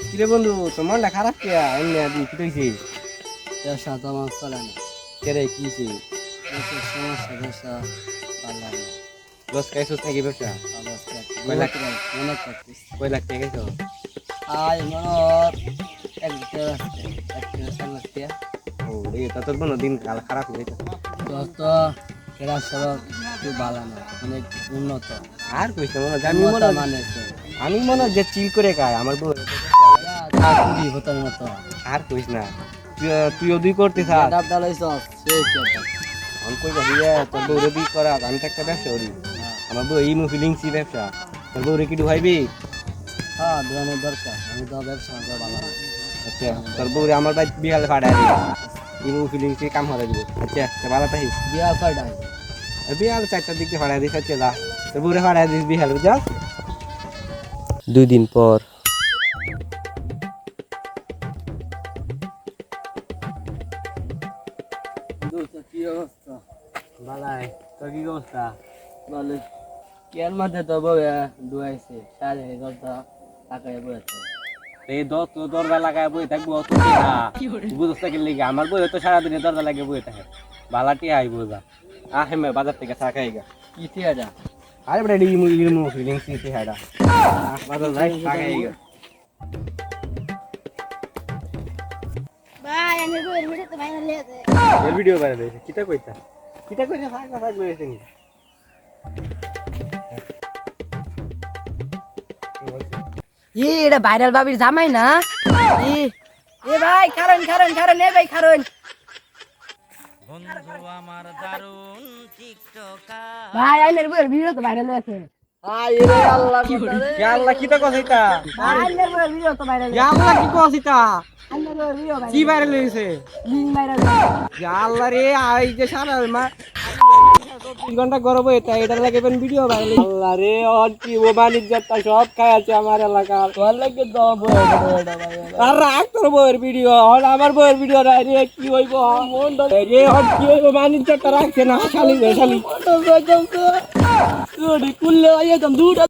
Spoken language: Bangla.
কিরে বন্ধু তোর মনটা খারাপ কে এমনি আদি কি হইছে ব্যবসা তো আমার চলে না। কেরে কি হইছে দেশের সমস্যা ব্যবসা ভালো লাগে না। লস খাইছস নাকি ব্যবসা অবস্থা কয় লাখ? মনে করছিস কয় লাখ টাকা খাইছো আয় মনত এক আছে এক সমস্যা ও রে তা তোর মনে দিন কাল খারাপ হয়ে যাইতো দোস্ত এরা সব খুব ভালো না অনেক উন্নত আর কইছ না উন্নত মানে আমি মনে হয় যে চিল করে খায় আমার বউ চাকরি হতার মতো আর কইস না তুইও দুই করতে থাক ডাব ডালাইছ সে কেটা আমি কই যাবি রে তোর বউ রে দুই করা আমি তো একটা ব্যবসা করি আমার বউ ইমো ফিলিংসি ব্যবসা তোর বউ রে কি ঢুকাইবি হ্যাঁ দোকানের দরকার আমি তো ব্যবসা করে ভালো না আচ্ছা তোর বউ রে আমার বাড়ি বিহালে ফাড়াই দিবি ইমো ফিলিংসি কাম হরা দিব আচ্ছা তো ভালো থাকিস বিয়া ফাটাই বিহাল 4টার দিকে ফাড়াই দিস আচ্ছা যা তোর বউ রে ফাড়াই দিস বিহাল বুঝা 2 দিন পর দোস্ত কি অবস্থা বালাই তোর কি অবস্থা বলে কেন মাঝে তো বউয়া ডুয়াইছে সাড়ে এগারোটা টাকায় বয়েছে এই দরজা লাগায় বই থাকবো অত বুঝতে গেলে আমার বই তো সারাদিনে দরজা লাগিয়ে বই থাকে বালাটি আইব যা আহে মে বাজার থেকে চা খাইগা কি থিয়াটা আরে বড় ইমু ইমু ফিলিংস নিতে হাড়া বাজার যাই চা খাইগা ভাই আমি বইয়ের ভিডিও তো ভাইরাল হয়েছে এই ভিডিও বাইরে দিছে কিটা কইতা ফাঁকা লইছে নি এটা ভাইরাল বাবির জামাই না এ ভাই খারন খারন খারন এ ভাই খারন ভাই আইনের বইয়ের ভিডিও তো ভাইরাল হয়েছে আয় রে আল্লাহ ইয়া আল্লাহ কিটা কইতা আইনের বইয়ের ভিডিও তো ভাইরাল ইয়া আল্লাহ কি কইতা আইনের বইয়ের ভিডিও কি ভাইরাল হইছে লিঙ্ক ভাইরাল ইয়া আল্লাহ রে আই যে সারা মা 2 ঘন্টা গরব এটা এটা লাগাবেন ভিডিও ভাইরাল আল্লাহ রে আর কি ও বাণিজ্যটা সব খায় আছে আমার এলাকার তোর লাগে দাও বউয়া এটা ভাই আর রাখ তোর বউয়ের ভিডিও আর আমার বউয়ের ভিডিও রে কি হইব মনটা রে আর কি হইব বাণিজ্যটা রাখছে না শালি শালি তো কুললে আইতাম দুটা